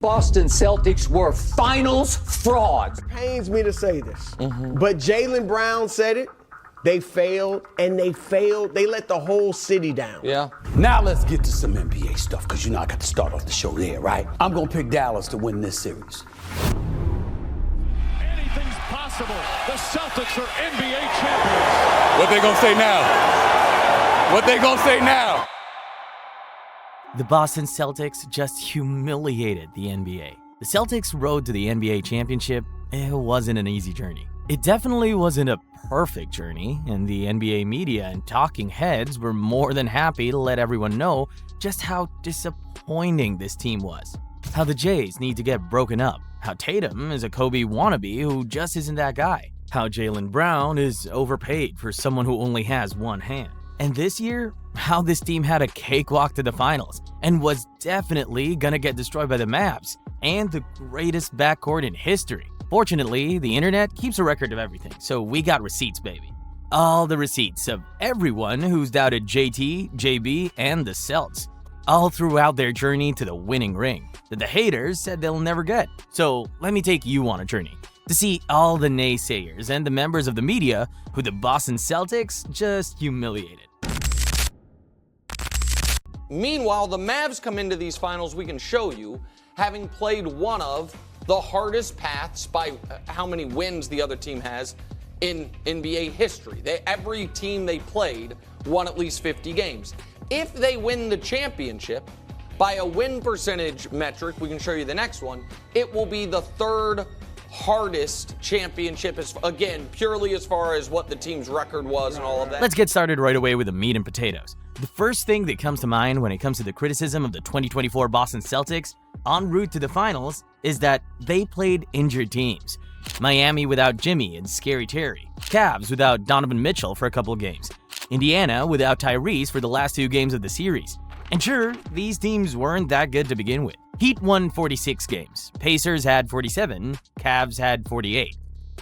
Boston Celtics were finals frauds. It pains me to say this, but Jaylen Brown said it. They failed, and they failed. They let the whole city down. Yeah. Now let's get to some NBA stuff, because you know I got to start off the show there, right? I'm going to pick Dallas to win this series. Anything's possible. The Celtics are NBA champions. What they going to say now? What they going to say now? The Boston Celtics just humiliated the NBA. The Celtics' road to the NBA championship, it wasn't an easy journey. It definitely wasn't a perfect journey, and the NBA media and talking heads were more than happy to let everyone know just how disappointing this team was. How the Jays need to get broken up. How Tatum is a Kobe wannabe who just isn't that guy. How Jaylen Brown is overpaid for someone who only has one hand. And this year, how this team had a cakewalk to the finals and was definitely gonna get destroyed by the Mavs and the greatest backcourt in history. Fortunately, the internet keeps a record of everything, so we got receipts, baby. All the receipts of everyone who's doubted JT, JB, and the Celts, all throughout their journey to the winning ring that the haters said they'll never get. So let me take you on a journey to see all the naysayers and the members of the media who the Boston Celtics just humiliated. Meanwhile, the Mavs come into these finals, we can show you, having played one of the hardest paths by how many wins the other team has in NBA history. Every team they played won at least 50 games. If they win the championship, by a win percentage metric, we can show you the next one, it will be the third hardest championship, again, purely as far as what the team's record was and all of that. Let's get started right away with the meat and potatoes. The first thing that comes to mind when it comes to the criticism of the 2024 Boston Celtics en route to the finals is that they played injured teams. Miami without Jimmy and Scary Terry. Cavs without Donovan Mitchell for a couple games. Indiana without Tyrese for the last 2 games of the series. And sure, these teams weren't that good to begin with. Heat won 46 games. Pacers had 47. Cavs had 48.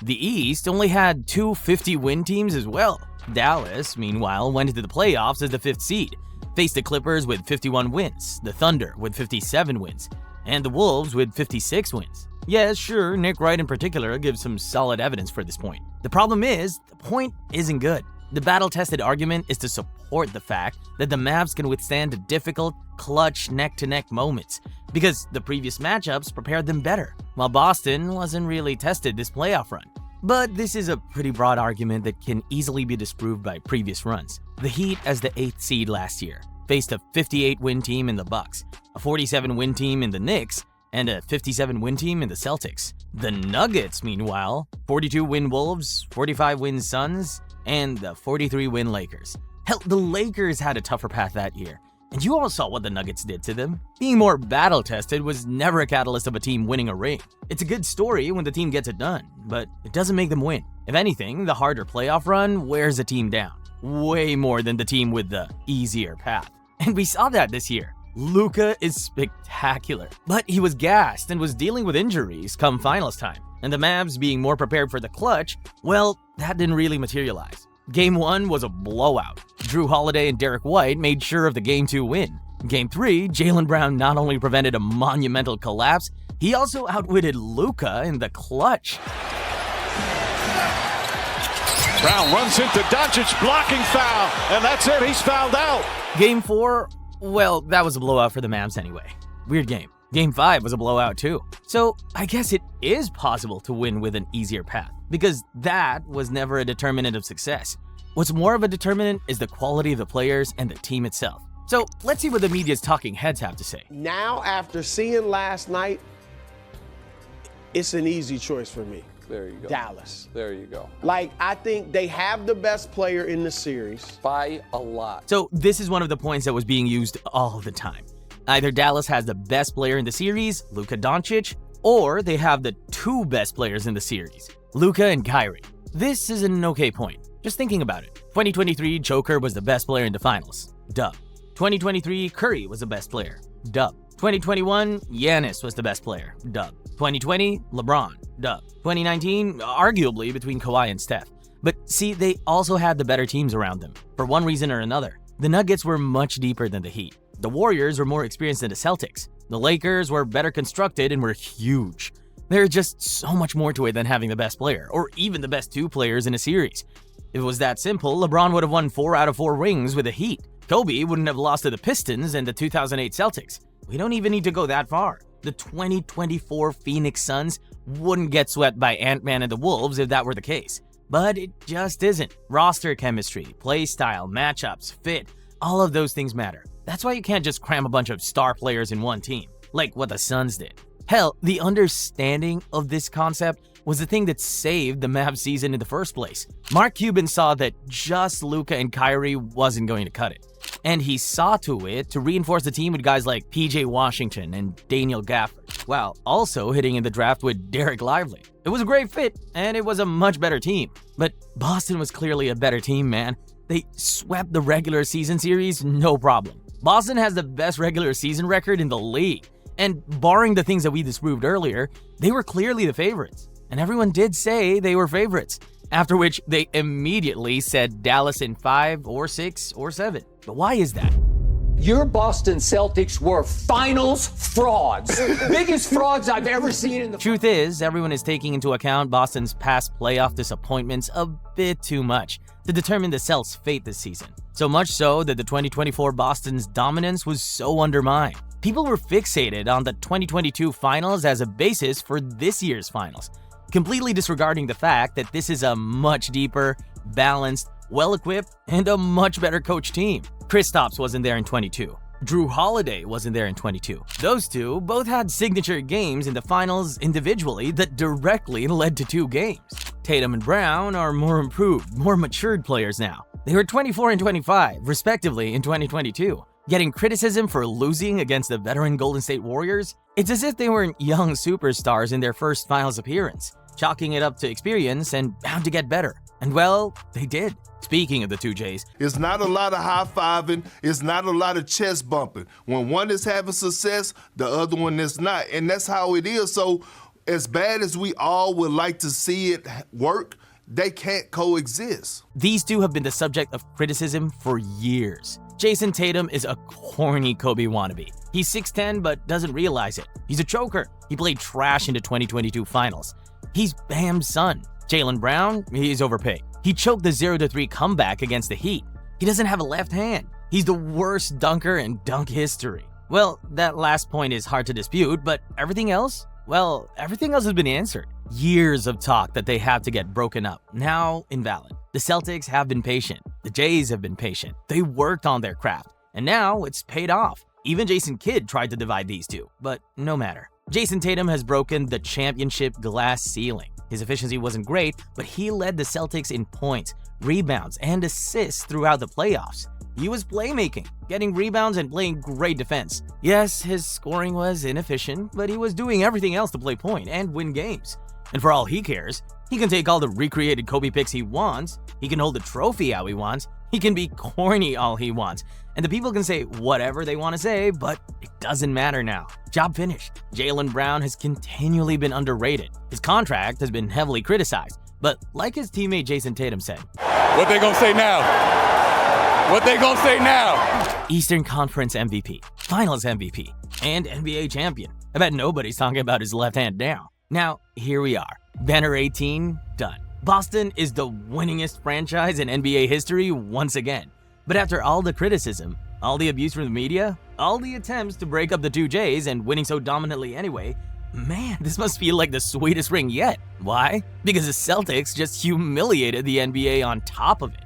The East only had 2 50-win teams as well. Dallas, meanwhile, went into the playoffs as the 5th seed, faced the Clippers with 51 wins, the Thunder with 57 wins, and the Wolves with 56 wins. Yes, sure, Nick Wright in particular gives some solid evidence for this point. The problem is, the point isn't good. The battle-tested argument is to support the fact that the Mavs can withstand difficult, clutch neck-to-neck moments, because the previous matchups prepared them better, while Boston wasn't really tested this playoff run. But this is a pretty broad argument that can easily be disproved by previous runs. The Heat, as the 8th seed last year, faced a 58-win team in the Bucks, a 47-win team in the Knicks, and a 57-win team in the Celtics. The Nuggets, meanwhile, 42-win Wolves, 45-win Suns, and the 43-win Lakers. Hell, the Lakers had a tougher path that year, and you all saw what the Nuggets did to them. Being more battle-tested was never a catalyst of a team winning a ring. It's a good story when the team gets it done, but it doesn't make them win. If anything, the harder playoff run wears a team down, way more than the team with the easier path. And we saw that this year. Luka is spectacular, but he was gassed and was dealing with injuries come finals time. And the Mavs being more prepared for the clutch, well, that didn't really materialize. Game 1 was a blowout. Drew Holiday and Derek White made sure of the Game 2 win. Game 3, Jaylen Brown not only prevented a monumental collapse, he also outwitted Luka in the clutch. Brown runs into Doncic, blocking foul, and that's it, he's fouled out. Game 4, well, that was a blowout for the Mavs anyway. Weird game. Game 5 was a blowout too. So I guess it is possible to win with an easier path, because that was never a determinant of success. What's more of a determinant is the quality of the players and the team itself. So let's see what the media's talking heads have to say. Now, after seeing last night, it's an easy choice for me. There you go. Dallas. There you go. Like, I think they have the best player in the series. By a lot. So this is one of the points that was being used all the time. Either Dallas has the best player in the series, Luka Doncic, or they have the 2 best players in the series, Luka and Kyrie. This is an okay point. Just thinking about it. 2023, Joker was the best player in the finals. Dub. 2023, Curry was the best player. Dub. 2021, Giannis was the best player. Dub. 2020, LeBron. Dub. 2019, arguably between Kawhi and Steph. But see, they also had the better teams around them, for one reason or another. The Nuggets were much deeper than the Heat. The Warriors were more experienced than the Celtics. The Lakers were better constructed and were huge. There's just so much more to it than having the best player, or even the best two players in a series. If it was that simple, LeBron would have won 4 out of 4 rings with the Heat. Kobe wouldn't have lost to the Pistons and the 2008 Celtics. We don't even need to go that far. The 2024 Phoenix Suns wouldn't get swept by Ant-Man and the Wolves if that were the case. But it just isn't. Roster chemistry, play style, matchups, fit, all of those things matter. That's why you can't just cram a bunch of star players in one team, like what the Suns did. Hell, the understanding of this concept was the thing that saved the Mavs season in the first place. Mark Cuban saw that just Luka and Kyrie wasn't going to cut it. And he saw to it to reinforce the team with guys like PJ Washington and Daniel Gafford, while also hitting in the draft with Derek Lively. It was a great fit, and it was a much better team. But Boston was clearly a better team, man. They swept the regular season series, no problem. Boston has the best regular season record in the league. And barring the things that we disproved earlier, they were clearly the favorites. And everyone did say they were favorites, after which they immediately said Dallas in 5 or 6 or 7. But why is that? Your Boston Celtics were finals frauds. Biggest frauds I've ever seen in the... Truth is, everyone is taking into account Boston's past playoff disappointments a bit too much to determine the Celtics' fate this season. So much so that the 2024 Boston's dominance was so undermined. People were fixated on the 2022 finals as a basis for this year's finals, completely disregarding the fact that this is a much deeper, balanced, well-equipped, and a much better coach team. Kristaps wasn't there in 22. Drew Holiday wasn't there in 22. Those two both had signature games in the finals individually that directly led to 2 games. Tatum and Brown are more improved, more matured players now. They were 24 and 25, respectively, in 2022. Getting criticism for losing against the veteran Golden State Warriors? It's as if they weren't young superstars in their first finals appearance, chalking it up to experience and bound to get better. And well, they did. Speaking of the 2Js, it's not a lot of high-fiving, it's not a lot of chest bumping. When one is having success, the other one is not, and that's how it is. So as bad as we all would like to see it work, they can't coexist. These two have been the subject of criticism for years. Jason Tatum is a corny Kobe wannabe. He's 6'10", but doesn't realize it. He's a choker. He played trash in the 2022 finals. He's Bam's son. Jaylen Brown, he's overpaid. He choked the 0-3 comeback against the Heat. He doesn't have a left hand. He's the worst dunker in dunk history. Well, that last point is hard to dispute, but everything else? Well, everything else has been answered. Years of talk that they have to get broken up, now invalid. The Celtics have been patient. The Jays have been patient. They worked on their craft, and now it's paid off. Even Jason Kidd tried to divide these two, but no matter. Jason Tatum has broken the championship glass ceiling. His efficiency wasn't great, but he led the Celtics in points, rebounds, and assists throughout the playoffs. He was playmaking, getting rebounds and playing great defense. Yes, his scoring was inefficient, but he was doing everything else to play point and win games. And for all he cares, he can take all the recreated Kobe picks he wants, he can hold the trophy how he wants, he can be corny all he wants, and the people can say whatever they want to say, but it doesn't matter now. Job finished. Jaylen Brown has continually been underrated. His contract has been heavily criticized, but like his teammate Jason Tatum said, What they gonna say now? What they gonna say now? Eastern Conference MVP, Finals MVP, and NBA champion. I bet nobody's talking about his left hand now. Now, here we are. Banner 18, done. Boston is the winningest franchise in NBA history once again. But after all the criticism, all the abuse from the media, all the attempts to break up the 2Js and winning so dominantly anyway, man, this must feel like the sweetest ring yet. Why? Because the Celtics just humiliated the NBA on top of it.